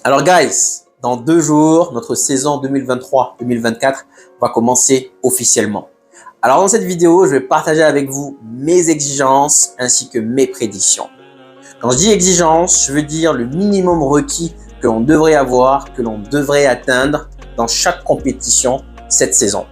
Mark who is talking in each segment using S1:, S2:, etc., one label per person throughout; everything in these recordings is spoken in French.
S1: Alors guys, dans 2 jours, notre saison 2023-2024 va commencer officiellement. Alors dans cette vidéo, je vais partager avec vous mes exigences ainsi que mes prédictions. Quand je dis exigence, je veux dire le minimum requis que l'on devrait avoir, que l'on devrait atteindre dans chaque compétition cette saison.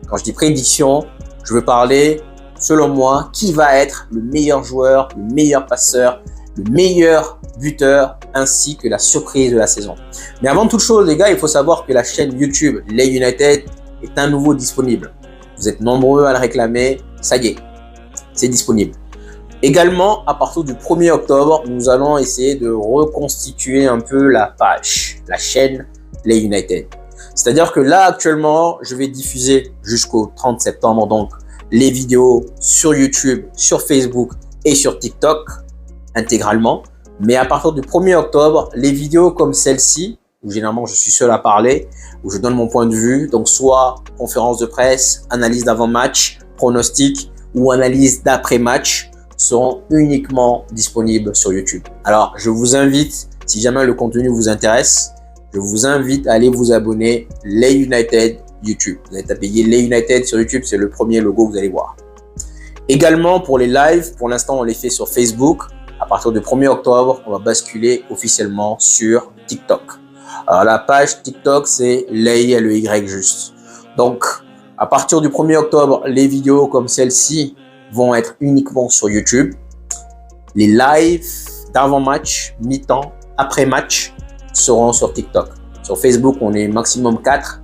S1: Quand je dis prédiction, je veux parler, selon moi, qui va être le meilleur joueur, le meilleur passeur, le meilleur buteur ainsi que la surprise de la saison. Mais avant toute chose, les gars, il faut savoir que la chaîne YouTube Les United est à nouveau disponible. Vous êtes nombreux à le réclamer, ça y est, c'est disponible. Également, à partir du 1er octobre, nous allons essayer de reconstituer un peu la page, la chaîne Les United. C'est-à-dire que là, actuellement, je vais diffuser jusqu'au 30 septembre, donc les vidéos sur YouTube, sur Facebook et sur TikTok intégralement. Mais à partir du 1er octobre, les vidéos comme celle-ci, où généralement je suis seul à parler, où je donne mon point de vue, donc soit conférence de presse, analyse d'avant-match, pronostic ou analyse d'après-match, seront uniquement disponibles sur YouTube. Alors, je vous invite, si jamais le contenu vous intéresse, je vous invite à aller vous abonner Les United YouTube. Vous allez taper Les United sur YouTube, c'est le premier logo que vous allez voir. Également, pour les lives, pour l'instant, on les fait sur Facebook. À partir du 1er octobre, on va basculer officiellement sur TikTok. Alors, la page TikTok, c'est Ley, L-E-Y juste. Donc, à partir du 1er octobre, les vidéos comme celle-ci vont être uniquement sur YouTube. Les lives d'avant-match, mi-temps, après-match seront sur TikTok. Sur Facebook, on est maximum 4.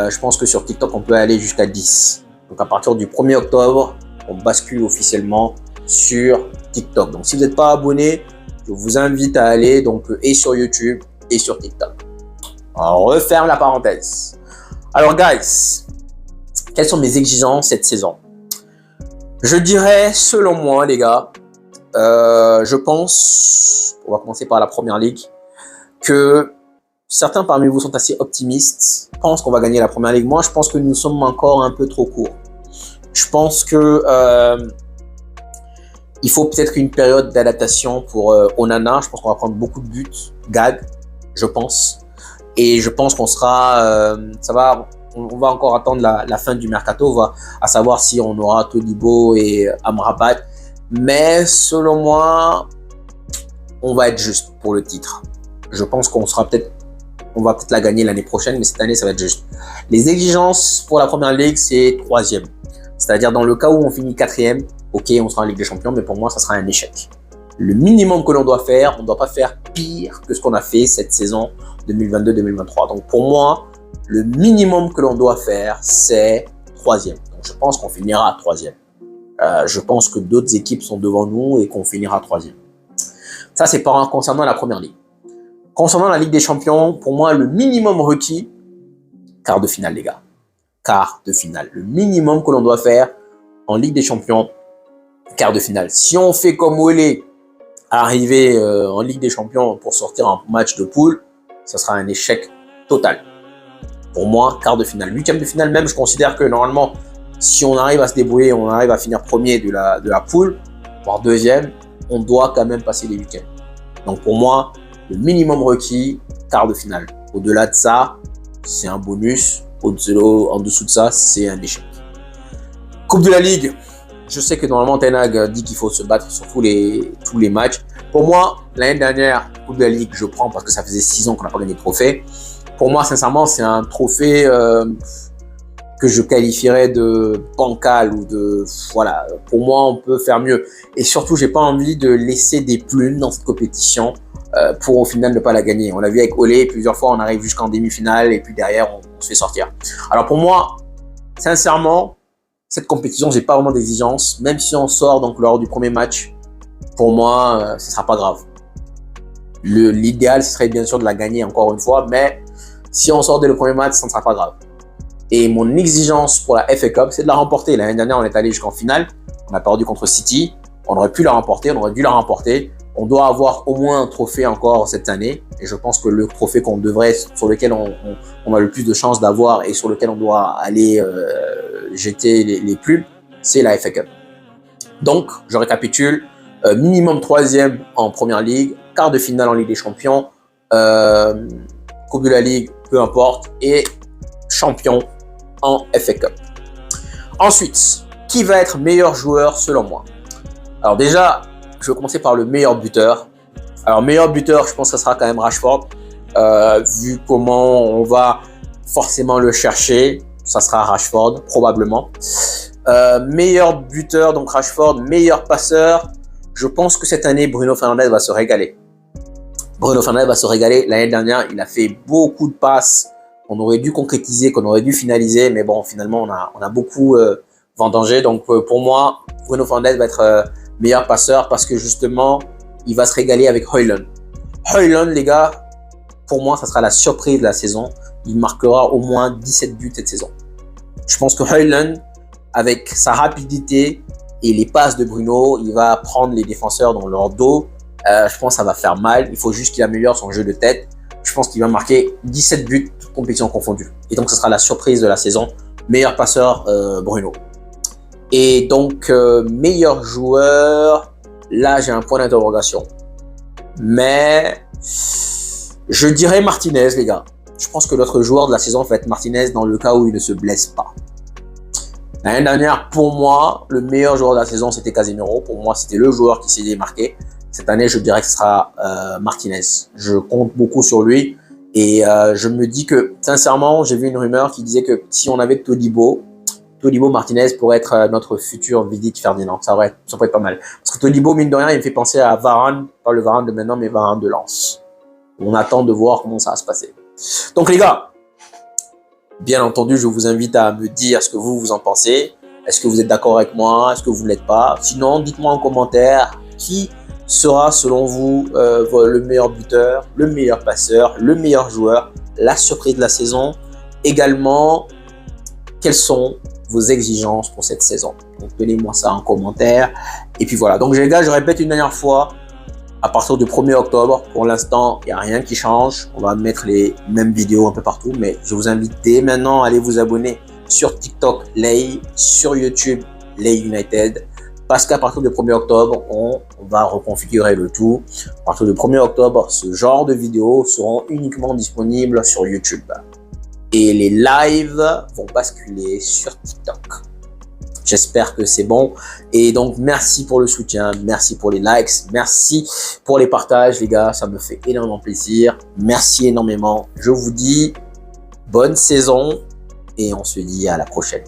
S1: Je pense que sur TikTok, on peut aller jusqu'à 10. Donc, à partir du 1er octobre, on bascule officiellement sur TikTok. Donc, si vous n'êtes pas abonné, je vous invite à aller donc et sur YouTube et sur TikTok. On referme la parenthèse. Alors, guys, quelles sont mes exigences cette saison? Je dirais, selon moi, les gars, je pense, on va commencer par la première ligue, que certains parmi vous sont assez optimistes, pensent qu'on va gagner la première ligue. Moi, je pense que nous sommes encore un peu trop courts. Je pense que il faut peut-être une période d'adaptation pour Onana. Je pense qu'on va prendre beaucoup de buts, gag, je pense. Et je pense qu'on sera, on va encore attendre la fin du mercato, à savoir si on aura Todibo et Amrabat. Mais selon moi, on va être juste pour le titre. Je pense qu'on va peut-être la gagner l'année prochaine, mais cette année, ça va être juste. Les exigences pour la première ligue, c'est 3e. C'est-à-dire dans le cas où on finit 4e, ok, on sera en Ligue des Champions, mais pour moi, ça sera un échec. Le minimum que l'on doit faire, on ne doit pas faire pire que ce qu'on a fait cette saison 2022-2023. Donc pour moi, le minimum que l'on doit faire, c'est 3e. Donc je pense qu'on finira à 3e. Je pense que d'autres équipes sont devant nous et qu'on finira 3e. Ça, c'est concernant la première ligue. Concernant la Ligue des Champions, pour moi, le minimum requis, quart de finale, les gars. Quart de finale. Le minimum que l'on doit faire en Ligue des Champions, quart de finale. Si on fait comme Olé, arriver en Ligue des Champions pour sortir un match de poule, ça sera un échec total. Pour moi, quart de finale. 8e de finale, même, je considère que normalement, si on arrive à se débrouiller, on arrive à finir premier de la poule, voire 2e, on doit quand même passer les 8e. Donc pour moi, le minimum requis, quart de finale. Au-delà de ça, c'est un bonus. En dessous de ça, c'est un échec. Coupe de la Ligue. Je sais que normalement, Ten Hag dit qu'il faut se battre sur tous les matchs. Pour moi, l'année dernière, Coupe de la Ligue, je prends parce que ça faisait 6 ans qu'on n'a pas gagné de trophée. Pour moi, sincèrement, c'est un trophée que je qualifierais de bancal ou de... Voilà, pour moi, on peut faire mieux. Et surtout, j'ai pas envie de laisser des plumes dans cette compétition pour au final ne pas la gagner. On l'a vu avec Olé, plusieurs fois, on arrive jusqu'en demi-finale et puis derrière, on se fait sortir. Alors pour moi, sincèrement, cette compétition, j'ai pas vraiment d'exigence. Même si on sort donc lors du premier match, pour moi, ce sera pas grave. L'idéal, ce serait bien sûr de la gagner encore une fois, mais si on sort dès le premier match, ça ne sera pas grave. Et mon exigence pour la FA Cup, c'est de la remporter. L'année dernière, on est allé jusqu'en finale. On a perdu contre City. On aurait pu la remporter, on aurait dû la remporter. On doit avoir au moins un trophée encore cette année. Et je pense que le trophée sur lequel on a le plus de chances d'avoir et sur lequel on doit aller jeter les plumes, c'est la FA Cup. Donc, je récapitule. Minimum 3e en Première Ligue, quart de finale en Ligue des Champions, Coupe de la Ligue, peu importe, et champion en FA Cup. Ensuite, qui va être meilleur joueur selon moi? Alors déjà, je vais commencer par le meilleur buteur. Alors meilleur buteur, je pense que ça sera quand même Rashford. Vu comment on va forcément le chercher, ça sera Rashford, probablement. Meilleur buteur, donc Rashford. Meilleur passeur, je pense que cette année, Bruno Fernandes va se régaler. Bruno Fernandes va se régaler. L'année dernière, il a fait beaucoup de passes qu'on aurait dû concrétiser, qu'on aurait dû finaliser. Mais bon, finalement, on a beaucoup vendangé. Donc, pour moi, Bruno Fernandes va être meilleur passeur parce que justement, il va se régaler avec Højlund. Højlund, les gars, pour moi, ça sera la surprise de la saison. Il marquera au moins 17 buts cette saison. Je pense que Højlund, avec sa rapidité et les passes de Bruno, il va prendre les défenseurs dans leur dos. Je pense que ça va faire mal. Il faut juste qu'il améliore son jeu de tête. Je pense qu'il va marquer 17 buts, toutes compétitions confondues. Et donc, ce sera la surprise de la saison. Meilleur passeur, Bruno. Et donc, meilleur joueur, là, j'ai un point d'interrogation. Mais je dirais Martinez, les gars. Je pense que l'autre joueur de la saison va être Martinez dans le cas où il ne se blesse pas. L'année dernière, pour moi, le meilleur joueur de la saison, c'était Casemiro. Pour moi, c'était le joueur qui s'est démarqué. Cette année, je dirais que ce sera Martinez. Je compte beaucoup sur lui. Et je me dis que, sincèrement, j'ai vu une rumeur qui disait que si on avait Todibo, Martinez pourrait être notre futur Vidic Ferdinand. Ça pourrait être pas mal. Parce que Todibo, mine de rien, il me fait penser à Varane. Pas le Varane de maintenant, mais Varane de Lens. On attend de voir comment ça va se passer. Donc les gars, bien entendu, je vous invite à me dire ce que vous en pensez. Est-ce que vous êtes d'accord avec moi? Est-ce que vous ne l'êtes pas? Sinon, dites-moi en commentaire qui sera selon vous le meilleur buteur, le meilleur passeur, le meilleur joueur, la surprise de la saison. Également, quelles sont vos exigences pour cette saison? Donc, donnez-moi ça en commentaire. Et puis voilà. Donc, les gars, je répète une dernière fois. À partir du 1er octobre, pour l'instant, il n'y a rien qui change. On va mettre les mêmes vidéos un peu partout. Mais je vous invite dès maintenant à aller vous abonner sur TikTok, Lay, sur YouTube, Lay United. Parce qu'à partir du 1er octobre, on va reconfigurer le tout. À partir du 1er octobre, ce genre de vidéos seront uniquement disponibles sur YouTube. Et les lives vont basculer sur TikTok. J'espère que c'est bon. Et donc, merci pour le soutien. Merci pour les likes. Merci pour les partages, les gars. Ça me fait énormément plaisir. Merci énormément. Je vous dis bonne saison et on se dit à la prochaine.